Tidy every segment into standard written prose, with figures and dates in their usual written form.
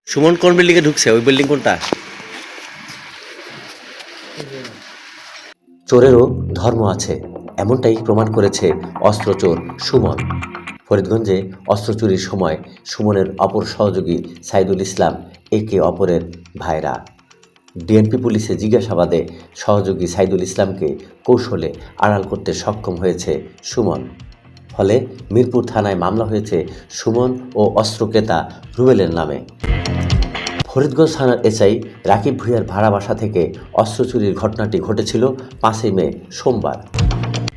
সুমন কোন বিল্ডিং এ ঢুকছে? ওই বিল্ডিং কোনটা? চোরেরও ধর্ম আছে, এমনটাই প্রমাণ করেছে অস্ত্রচোর সুমন। ফরিদগঞ্জে অস্ত্র চুরির সময় সুমনের অপর সহযোগী সাইদুল ইসলাম একে অপরের ভাইরা। ডিএমপি পুলিশে জিজ্ঞাসাবাদে সহযোগী সাইদুল ইসলামকে কৌশলে আড়াল করতে সক্ষম হয়েছে সুমন। ফলে মিরপুর থানায় মামলা হয়েছে সুমন ও অস্ত্রক্রেতা রুবেলের নামে। ফরিদগঞ্জ থানার এসআই রাকিব ভূঁইয়ার ভাড়া বাসা থেকে অস্ত্র চুরির ঘটনাটি ঘটেছিল 5ই মে সোমবার।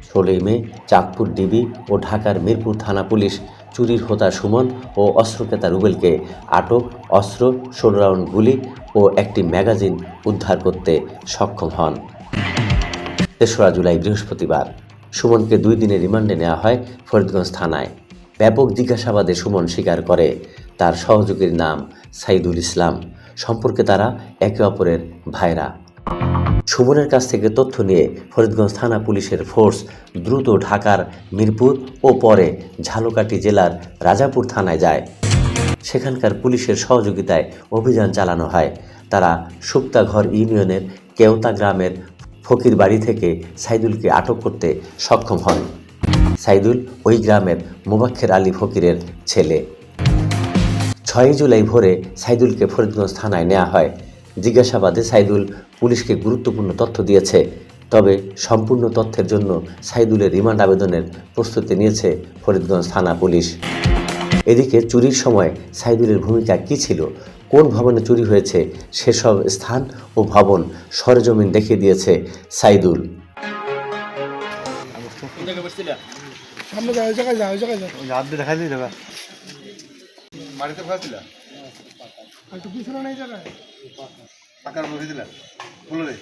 16ই মে চাঁদপুর ডিবি ও ঢাকার মিরপুর থানা পুলিশ চুরির হোতা সুমন ও অস্ত্রক্রেতা রুবেলকে আটক, অস্ত্র, 16 রাউন্ড গুলি ও একটি ম্যাগাজিন উদ্ধার করতে সক্ষম হন। 3রা জুলাই বৃহস্পতিবার সুমনকে 2 দিনের রিমান্ডে নেওয়া হয় ফরিদগঞ্জ থানায়। ব্যাপক জিজ্ঞাসাবাদে সুমন স্বীকার করে তার সহযোগীর নাম সাইদুল ইসলাম, সম্পর্কে তারা একে অপরের ভাইরা। সুমনের কাছ থেকে তথ্য নিয়ে ফরিদগঞ্জ থানা পুলিশের ফোর্স দ্রুত ঢাকার মিরপুর ও পরে ঝালকাঠি জেলার রাজাপুর থানায় যায়। সেখানকার পুলিশের সহযোগিতায় অভিযান চালানো হয়। তারা শুক্তাঘর ইউনিয়নের কেওতা গ্রামের ফকির বাড়ি থেকে সাইদুলকে আটক করতে সক্ষম হন। সাইদুল ওই গ্রামের মোবাক্কের আলী ফকিরের ছেলে। 6ই জুলাই ভোরে সাইদুলকে ফরিদগঞ্জ থানায় নেওয়া হয়। জিজ্ঞাসাবাদে সাইদুল পুলিশকে গুরুত্বপূর্ণ তথ্য দিয়েছে। তবে সম্পূর্ণ তথ্যের জন্য সাইদুলের রিমান্ড আবেদনের প্রস্তুতি নিয়েছে ফরিদগঞ্জ থানা পুলিশ। এদিকে চুরির সময় সাইদুলের ভূমিকা কী ছিল, কোন ভবনে চুরি হয়েছে, সেসব স্থান ও ভবন সরেজমিন দেখিয়ে দিয়েছে সাইদুল। মাটিতে ফেলেছিল একটু পিছনে নেই জায়গায় পাকার বসেছিল বলো রে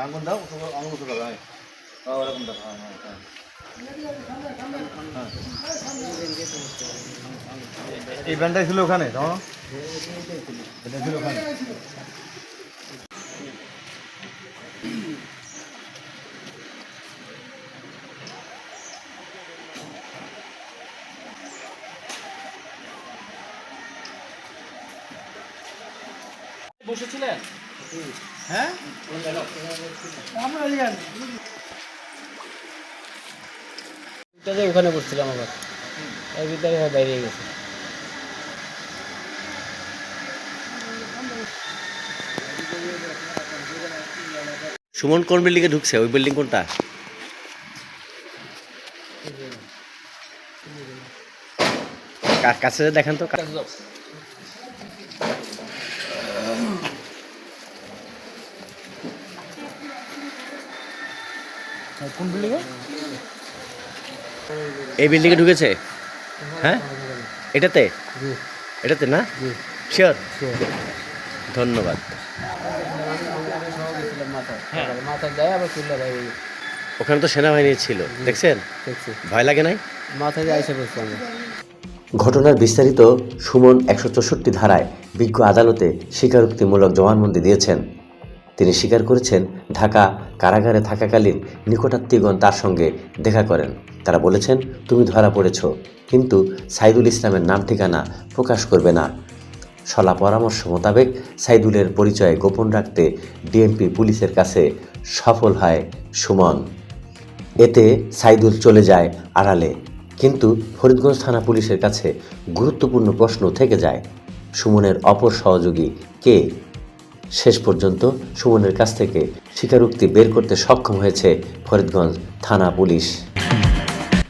আঙুন দাও আঙুন তো দাও ওরকম দাও এই ব্যান্ডটাই ছিল ওখানে এটা ছিল ওখানে বসেছিলেন? হ্যাঁ ওখানে বসছিলাম, আবার এর ভিতরে বাইরে গেছে। সুমন কোন বিল্ডিং এ ঢুকছে? ওই বিল্ডিং কোনটা? কাছে দেখেন তো। কোন বিল্ডিং এই বিল্ডিং এ ঢুকেছে? হ্যাঁ, এটাতে এটাতে না? শিওর, ধন্যবাদ। মাথায় দেয় আবার চুল্লা দেয়। ওখানে তো সেনাবাহিনী ছিল, দেখছেন? ভয় লাগে নাই? মাথায় দিয়ে আইসা বসছি আমরা। ঘটনার বিস্তারিত সুমন 164 ধারায় বিজ্ঞ আদালতে স্বীকারোক্তিমূলক জবানবন্দি দিয়েছেন। তিনি স্বীকার করেছেন ঢাকা কারাগারে থাকাকালীন নিকটাত্মীয়গণ তার সঙ্গে দেখা করেন। তারা বলেছেন, তুমি ধরা পড়েছ, কিন্তু সাইদুল ইসলামের নাম ঠিকানা প্রকাশ করবে না। শলা পরামর্শ মোতাবেক সাইদুলের পরিচয় গোপন রাখতে ডিএমপি পুলিশের কাছে সফল হয় সুমন। এতে সাইদুল চলে যায় আড়ালে, কিন্তু ফরিদগঞ্জ থানা পুলিশের কাছে গুরুত্বপূর্ণ প্রশ্ন থেকে যায়, সুমনের অপর সহযোগী কে? শেষ পর্যন্ত সুমনের কাছ থেকে স্বীকারোক্তি বের করতে সক্ষম হয়েছে ফরিদগঞ্জ থানা পুলিশ।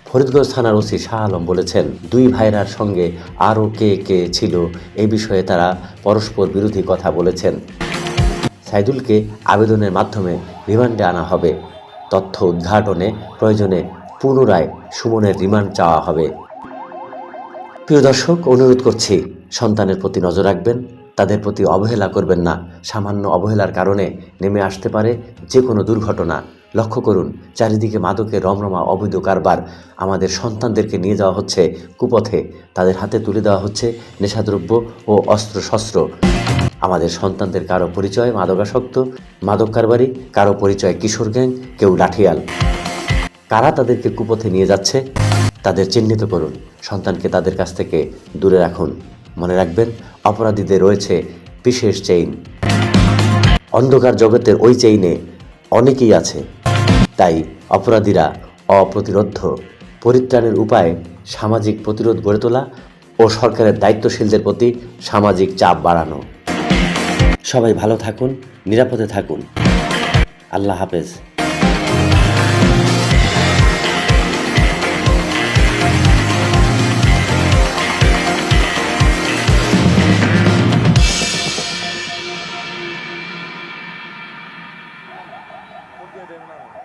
ফরিদগঞ্জ থানার ওসি শাহ আলম বলেছেন, 2 ভাইরার সঙ্গে আরও কে কে ছিল এই বিষয়ে তারা পরস্পর বিরোধী কথা বলেছেন। সাইদুলকে আবেদনের মাধ্যমে রিমান্ডে আনা হবে। তথ্য উদ্ঘাটনে প্রয়োজনে পুনরায় সুমনের রিমান্ড চাওয়া হবে। প্রিয় দর্শক, অনুরোধ করছি সন্তানের প্রতি নজর রাখবেন, তাদের প্রতি অবহেলা করবেন না। সামান্য অবহেলার কারণে নেমে আসতে পারে যে কোনো দুর্ঘটনা। লক্ষ্য করুন, চারিদিকে মাদকের রমরমা অবৈধ কারবার। আমাদের সন্তানদেরকে নিয়ে যাওয়া হচ্ছে কুপথে, তাদের হাতে তুলে দেওয়া হচ্ছে নেশাদ্রব্য ও অস্ত্রশস্ত্র। আমাদের সন্তানদের কারো পরিচয় মাদকাসক্ত, মাদক কারবারি, কারো পরিচয় কিশোর গ্যাং, কেউ লাঠিয়াল। কারা তাদেরকে কুপথে নিয়ে যাচ্ছে তাদের চিহ্নিত করুন, সন্তানকে তাদের কাছ থেকে দূরে রাখুন। মনে রাখবেন, অপরাধীদের রয়েছে বিশেষ চেইন। অন্ধকার জগতের ওই চেইনে অনেকেই আছে, তাই অপরাধীরা অপ্রতিরোধ্য। পরিত্রাণের উপায় সামাজিক প্রতিরোধ গড়ে তোলা ও সরকারের দায়িত্বশীলদের প্রতি সামাজিক চাপ বাড়ানো। সবাই ভালো থাকুন, নিরাপদে থাকুন। আল্লাহ হাফেজ। কোন দিয়ে দেবেন না